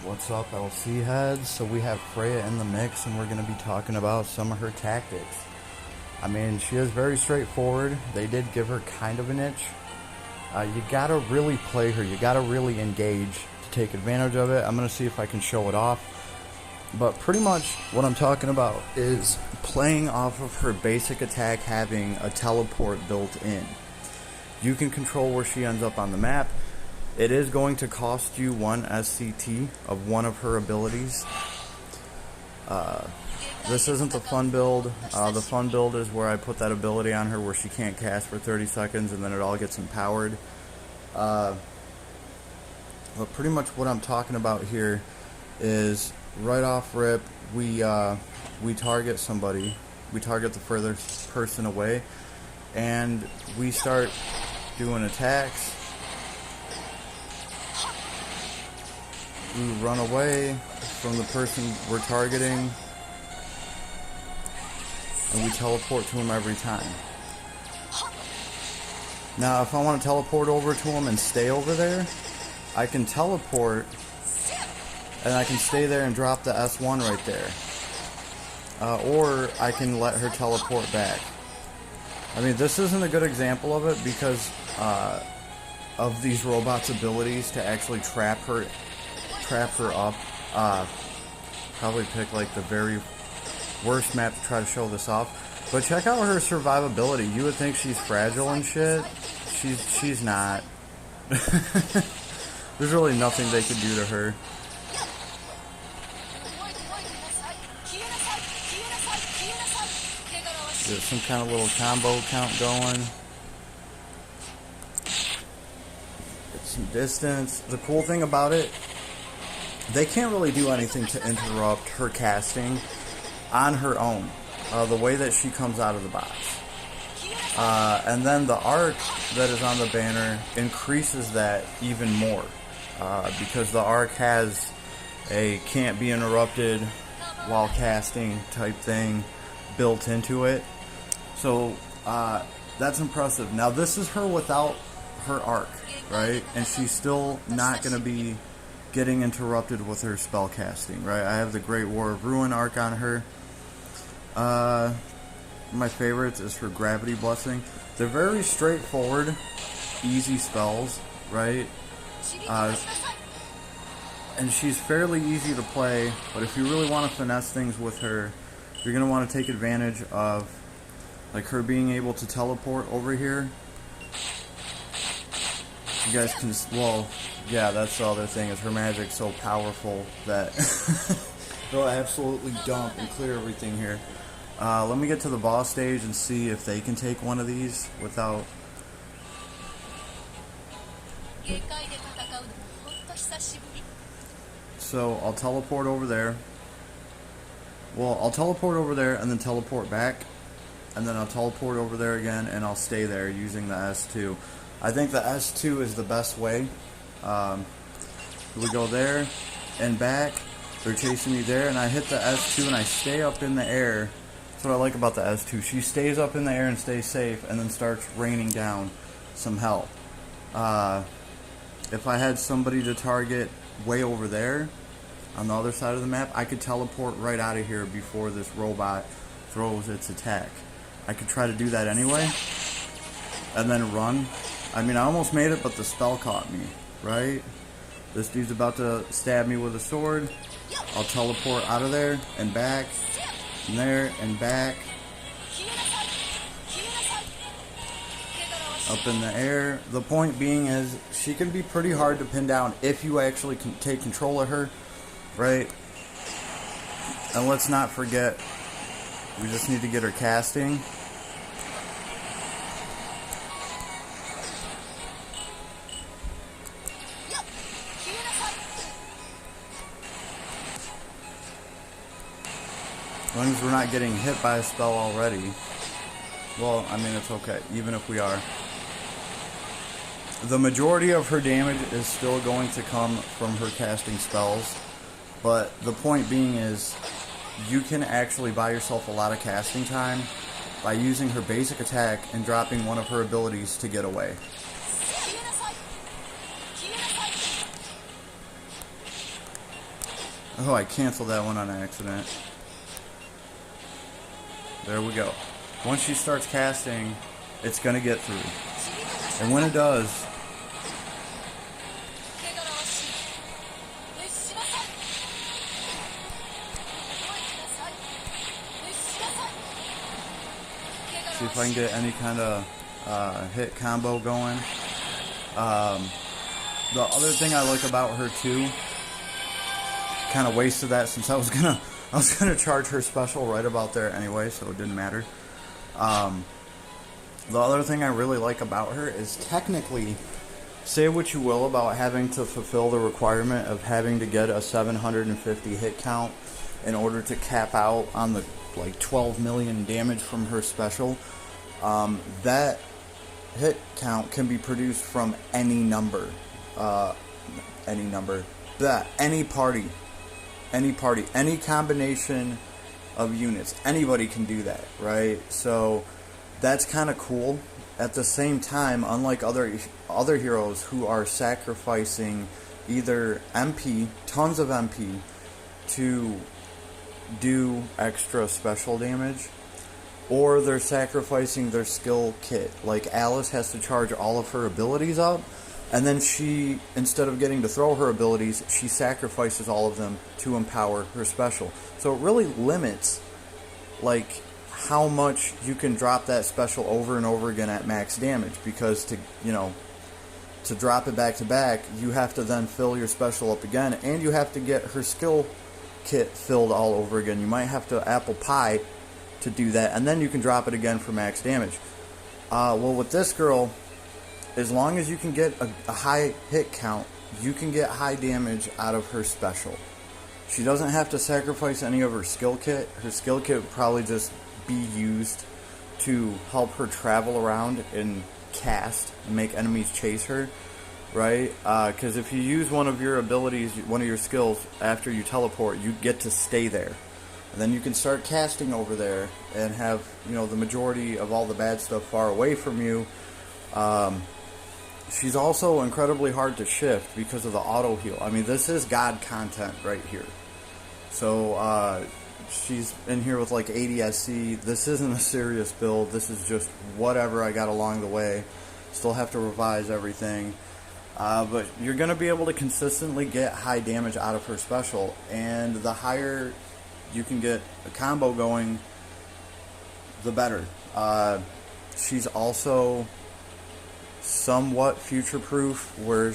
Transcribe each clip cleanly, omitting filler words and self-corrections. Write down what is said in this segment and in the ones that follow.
What's up, LC heads? So we have Freya in the mix, and we're going to be talking about some of her tactics. I mean, she is very straightforward. They did give her kind of an itch. You got to really play her. You got to really engage to take advantage of it. I'm going to see if I can show it off. But pretty much what I'm talking about is playing off of her basic attack having a teleport built in. You can control where she ends up on the map. It is going to cost you one SCT of one of her abilities. This isn't the fun build. The fun build is where I put that ability on her where she can't cast for 30 seconds and then it all gets empowered. But pretty much what I'm talking about here is right off rip, we target somebody. We target the furthest person away and we start doing attacks. We run away from the person we're targeting and we teleport to him every time. Now if I want to teleport over to him and stay over there, I can teleport and I can stay there and drop the S1 right there. Or I can let her teleport back. I mean, this isn't a good example of it because of these robots' abilities to actually trap her up. Probably pick like the very worst map to try to show this off. But check out her survivability. You would think she's fragile and shit. She's not. There's really nothing they could do to her. There's some kind of little combo count going. Get some distance. The cool thing about it, they can't really do anything to interrupt her casting on her own, the way that she comes out of the box. And then the arc that is on the banner increases that even more, because the arc has a can't be interrupted while casting type thing built into it. So that's impressive. Now this is her without her arc, right? And she's still not going to be getting interrupted with her spell casting, right? I have the Great War of Ruin arc on her. My favorites is her Gravity Blessing. They're very straightforward, easy spells, right? And she's fairly easy to play, but if you really want to finesse things with her, you're going to want to take advantage of like her being able to teleport over here. You guys can, well, yeah, that's the other thing, is her magic's so powerful that they'll absolutely dump and clear everything here. Let me get to the boss stage and see if they can take one of these without... So I'll teleport over there. Well, I'll teleport over there and then teleport back. And then I'll teleport over there again and I'll stay there using the S2. I think the S2 is the best way. We go there and back. They're chasing me there and I hit the S2 and I stay up in the air. That's what I like about the S2. She stays up in the air and stays safe and then starts raining down some help. If I had somebody to target way over there on the other side of the map, I could teleport right out of here before this robot throws its attack. I could try to do that anyway and then run. I mean, I almost made it, but the spell caught me, right? This dude's about to stab me with a sword. I'll teleport out of there and back, and there and back. Up in the air. The point being is, she can be pretty hard to pin down if you actually can take control of her, right? And let's not forget, we just need to get her casting. As long as we're not getting hit by a spell already. Well, I mean, it's okay, even if we are. The majority of her damage is still going to come from her casting spells. But the point being is, you can actually buy yourself a lot of casting time by using her basic attack and dropping one of her abilities to get away. Oh, I canceled that one on accident. There we go. Once she starts casting, it's going to get through. And when it does, see if I can get any kind of hit combo going. The other thing I like about her too, kind of wasted that since I was gonna charge her special right about there anyway, so it didn't matter. The other thing I really like about her is technically, say what you will about having to fulfill the requirement of having to get a 750 hit count in order to cap out on the like 12 million damage from her special. That hit count can be produced from any number, any party, any combination of units. Anybody can do that, right? So that's kind of cool. At the same time, unlike other heroes who are sacrificing either MP, tons of MP, to do extra special damage, or they're sacrificing their skill kit. Like Alice has to charge all of her abilities up, and then she, instead of getting to throw her abilities, she sacrifices all of them to empower her special. So it really limits like how much you can drop that special over and over again at max damage, because to drop it back to back, you have to then fill your special up again, and you have to get her skill kit filled all over again. You might have to apple pie to do that, and then you can drop it again for max damage. Well, with this girl, as long as you can get a high hit count, you can get high damage out of her special. She doesn't have to sacrifice any of her skill kit. Her skill kit would probably just be used to help her travel around and cast and make enemies chase her, right? Because if you use one of your abilities, one of your skills, after you teleport, you get to stay there. And then you can start casting over there and have, the majority of all the bad stuff far away from you. She's also incredibly hard to shift because of the auto heal. I mean, this is God content right here. So, she's in here with like 80 SC. This isn't a serious build. This is just whatever I got along the way. Still have to revise everything. But you're going to be able to consistently get high damage out of her special. And the higher you can get a combo going, the better. She's also somewhat future-proof, where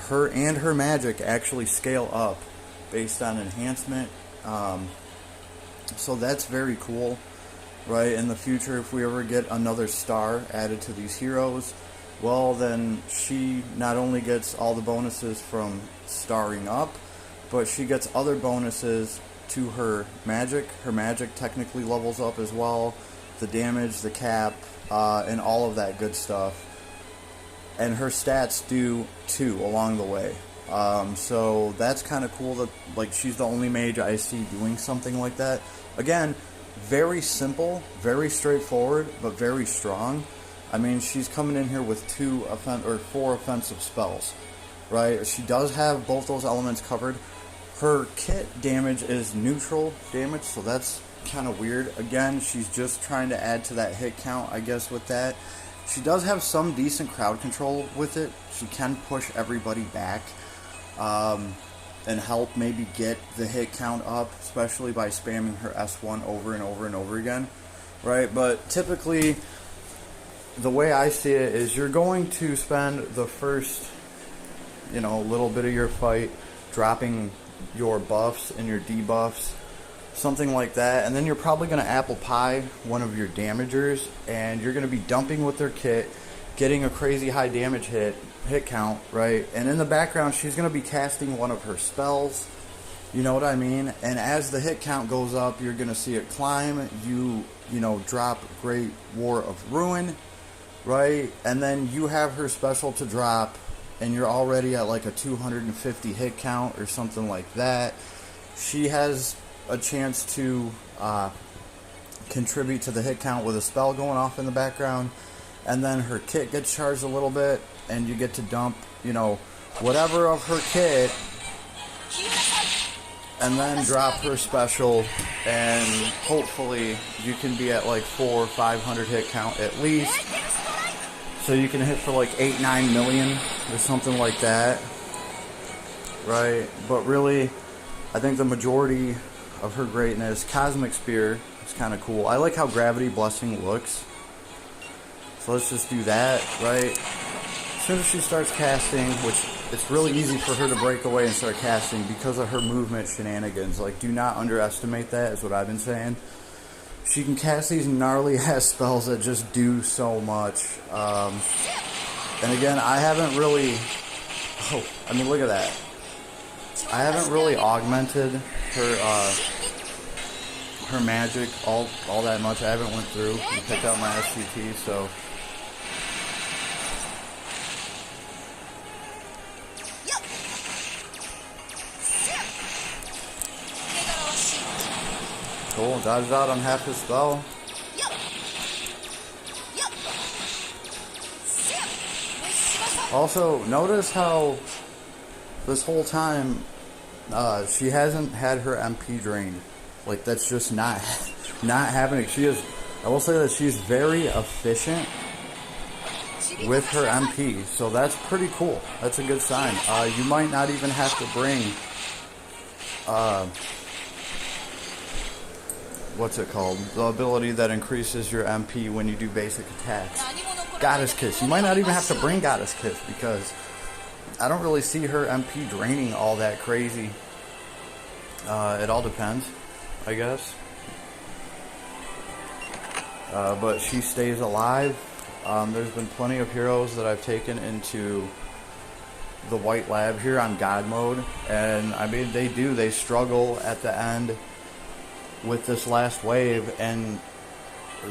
her magic actually scale up based on enhancement. So that's very cool, right? In the future, if we ever get another star added to these heroes, well, then she not only gets all the bonuses from starring up, but she gets other bonuses to her magic. Her magic technically levels up as well, the damage, the cap, and all of that good stuff. And her stats do too along the way. So that's kind of cool that she's the only mage I see doing something like that. Again, very simple, very straightforward, but very strong. I mean, she's coming in here with 4 offensive spells, right? She does have both those elements covered. Her kit damage is neutral damage, so that's kind of weird. Again, she's just trying to add to that hit count, I guess, with that. She does have some decent crowd control with it. She can push everybody back and help maybe get the hit count up, especially by spamming her S1 over and over and over again, right? But typically, the way I see it is you're going to spend the first, little bit of your fight dropping your buffs and your debuffs, something like that, and then you're probably going to apple pie one of your damagers, and you're going to be dumping with their kit, getting a crazy high damage hit count, right? And in the background, she's going to be casting one of her spells, you know what I mean? And as the hit count goes up, you're going to see it climb. You drop Great War of Ruin, right? And then you have her special to drop, and you're already at like a 250 hit count or something like that. She has a chance to contribute to the hit count with a spell going off in the background, and then her kit gets charged a little bit, and you get to dump, whatever of her kit, and then drop her special, and hopefully you can be at like 400 or 500 hit count at least, so you can hit for like 8-9 million or something like that, right? But really, I think the majority of her greatness, Cosmic Spear, is kind of cool. I like how Gravity Blessing looks, so let's just do that, right? As soon as she starts casting, which it's really easy for her to break away and start casting because of her movement shenanigans. Like, do not underestimate that, is what I've been saying. She can cast these gnarly ass spells that just do so much. And again, I haven't really... Oh, I mean, look at that. I haven't really augmented her magic all that much. I haven't went through and picked out my SCT, so... Cool, dodged out on half his spell. Also, notice how this whole time she hasn't had her MP drained. Like, that's just not happening. She is, I will say that she's very efficient with her MP, so that's pretty cool. That's a good sign. You might not even have to bring what's it called? The ability that increases your MP when you do basic attacks. Goddess Kiss. You might not even have to bring Goddess Kiss, because I don't really see her MP draining all that crazy. It all depends, I guess. But she stays alive. There's been plenty of heroes that I've taken into the White Lab here on God mode, and I mean, they struggle at the end with this last wave, and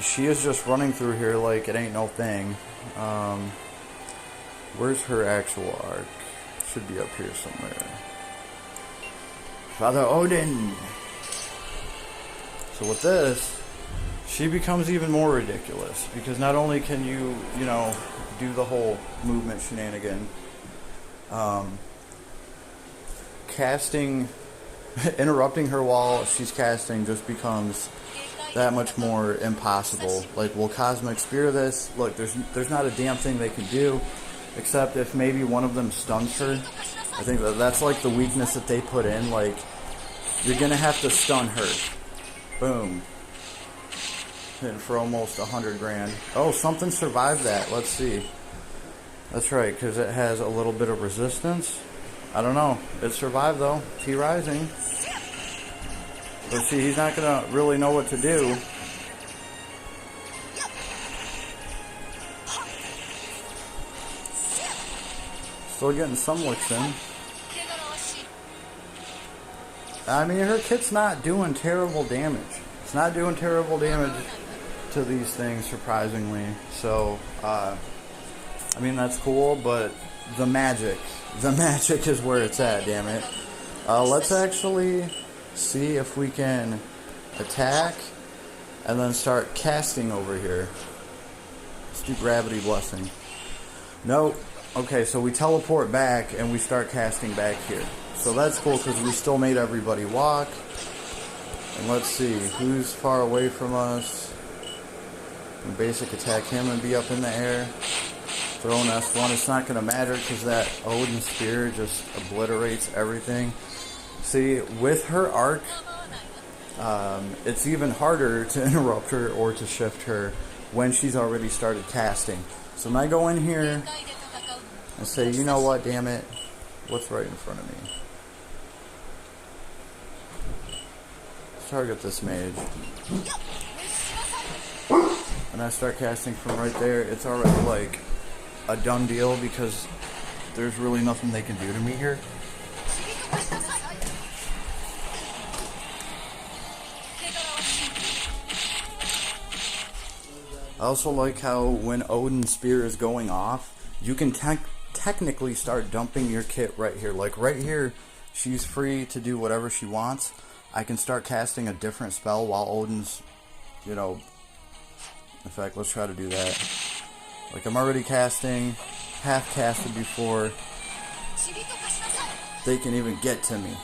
she is just running through here like it ain't no thing. Where's her actual arc? Should be up here somewhere. Father Odin. So with this, she becomes even more ridiculous, because not only can you know, do the whole movement shenanigan, casting, interrupting her while she's casting just becomes that much more impossible. Like, will Cosmic Spear this? Look, there's not a damn thing they can do, except if maybe one of them stuns her. I think that's like the weakness that they put in. Like, you're gonna have to stun her. Boom. Hitting for almost 100 grand. Oh, something survived that. Let's see. That's right, because it has a little bit of resistance. I don't know. It survived though. T-Rising. But see, he's not gonna really know what to do. Still getting some licks in. I mean, her kit's not doing terrible damage. It's not doing terrible damage to these things, surprisingly. So, I mean, that's cool, but the magic is where it's at, damn it. Let's actually see if we can attack and then start casting over here. Let's do Gravity Blessing. Nope. Okay, so we teleport back and we start casting back here. So that's cool, because we still made everybody walk. And let's see, who's far away from us? And basic attack him and be up in the air. Throw an S1. It's not going to matter, because that Odin Spear just obliterates everything. See, with her arc, it's even harder to interrupt her or to shift her when she's already started casting. So when I go in here and say, you know what, damn it, what's right in front of me? Let's target this mage. And I start casting from right there, it's already like a done deal, because there's really nothing they can do to me here. I also like how when Odin's Spear is going off, you can technically start dumping your kit right here. Like right here, she's free to do whatever she wants. I can start casting a different spell while Odin's, you know, in fact, let's try to do that. Like, I'm already casting, half casted before they can even get to me.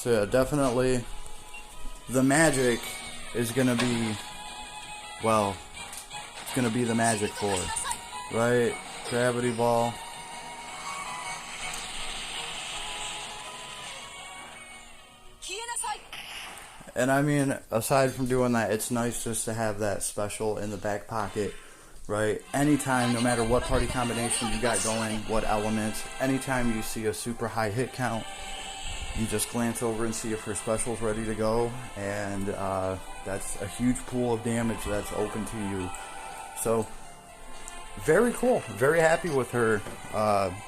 So yeah, definitely the magic is going to be, well, it's going to be the magic for it, right? Gravity ball. And I mean, aside from doing that, it's nice just to have that special in the back pocket, right? Anytime, no matter what party combination you got going, what elements, anytime you see a super high hit count, you just glance over and see if her special's ready to go, and that's a huge pool of damage that's open to you. So, very cool. Very happy with her.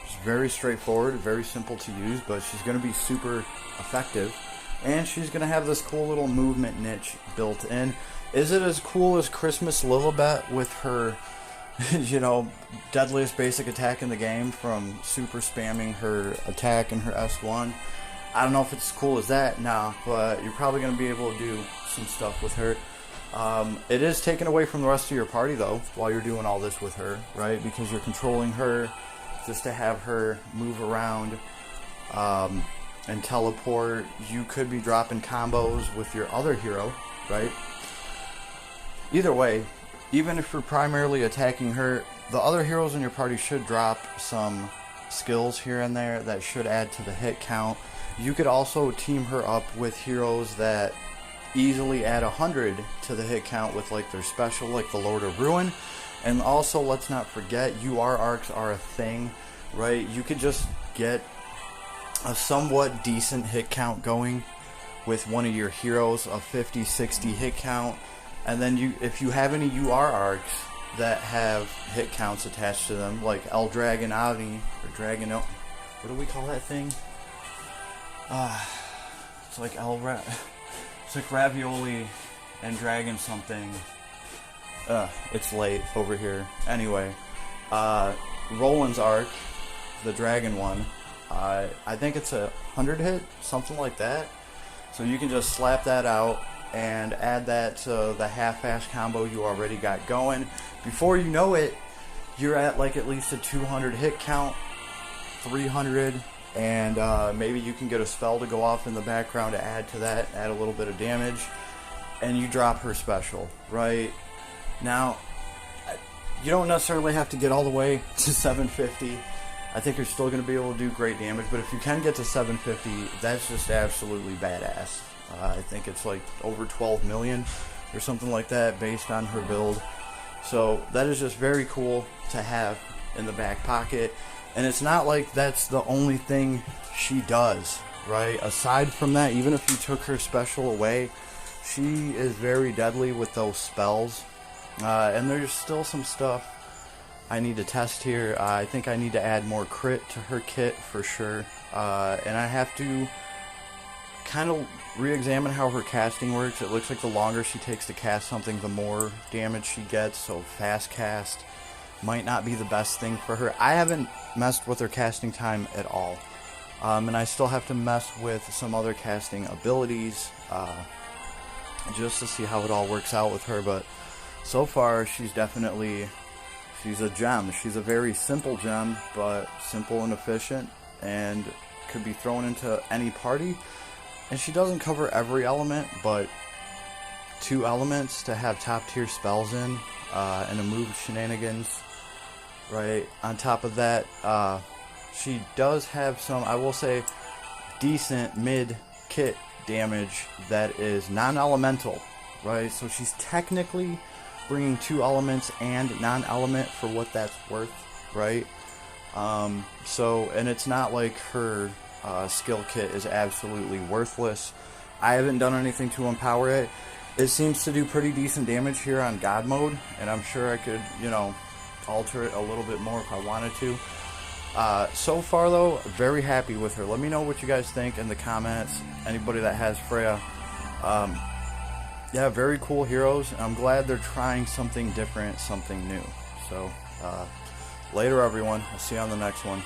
It's very straightforward, very simple to use, but she's going to be super effective. And she's going to have this cool little movement niche built in. Is it as cool as Christmas Lilibet with her, you know, deadliest basic attack in the game from super spamming her attack and her S1? I don't know if it's as cool as that now, but you're probably going to be able to do some stuff with her. It is taken away from the rest of your party, though, while you're doing all this with her, right? Because you're controlling her just to have her move around and teleport. You could be dropping combos with your other hero, right? Either way, even if you're primarily attacking her, the other heroes in your party should drop some skills here and there that should add to the hit count. You could also team her up with heroes that easily add 100 to the hit count with like their special, like the Lord of Ruin. And also, let's not forget, UR arcs are a thing, right? You could just get a somewhat decent hit count going with one of your heroes, a 50-60 hit count, and then if you have any UR arcs that have hit counts attached to them, like El Dragonati or Dragon, what do we call that thing? It's like it's like Ravioli and Dragon something. It's late over here. Anyway, Roland's arc, the Dragon one. I think it's a 100 hit, something like that. So you can just slap that out and add that to the half-ass combo you already got going. Before you know it, you're at like at least a 200 hit count, 300, and maybe you can get a spell to go off in the background to add to that, add a little bit of damage, and you drop her special, right? Now, you don't necessarily have to get all the way to 750. I think you're still going to be able to do great damage, but if you can get to 750, that's just absolutely badass. I think it's like over 12 million or something like that based on her build. So that is just very cool to have in the back pocket. And it's not like that's the only thing she does, right? Aside from that, even if you took her special away, she is very deadly with those spells. And there's still some stuff I need to test here. I think I need to add more crit to her kit for sure. And I have to kind of re-examine how her casting works. It looks like the longer she takes to cast something, the more damage she gets. So fast cast might not be the best thing for her. I haven't messed with her casting time at all. And I still have to mess with some other casting abilities just to see how it all works out with her. But so far, she's a gem. She's a very simple gem, but simple and efficient, and could be thrown into any party. And she doesn't cover every element, but 2 elements to have top tier spells in, and a move shenanigans, right? On top of that, she does have some, I will say, decent mid kit damage that is non-elemental, right? So she's technically bringing 2 elements and non-element for what that's worth, right? And it's not like her skill kit is absolutely worthless. I haven't done anything to empower it. It seems to do pretty decent damage here on God mode, and I'm sure I could, alter it a little bit more if I wanted to. So far, though, very happy with her. Let me know what you guys think in the comments. Anybody that has Freya. Yeah, very cool heroes. I'm glad they're trying something different, something new. So, later, everyone. I'll see you on the next one.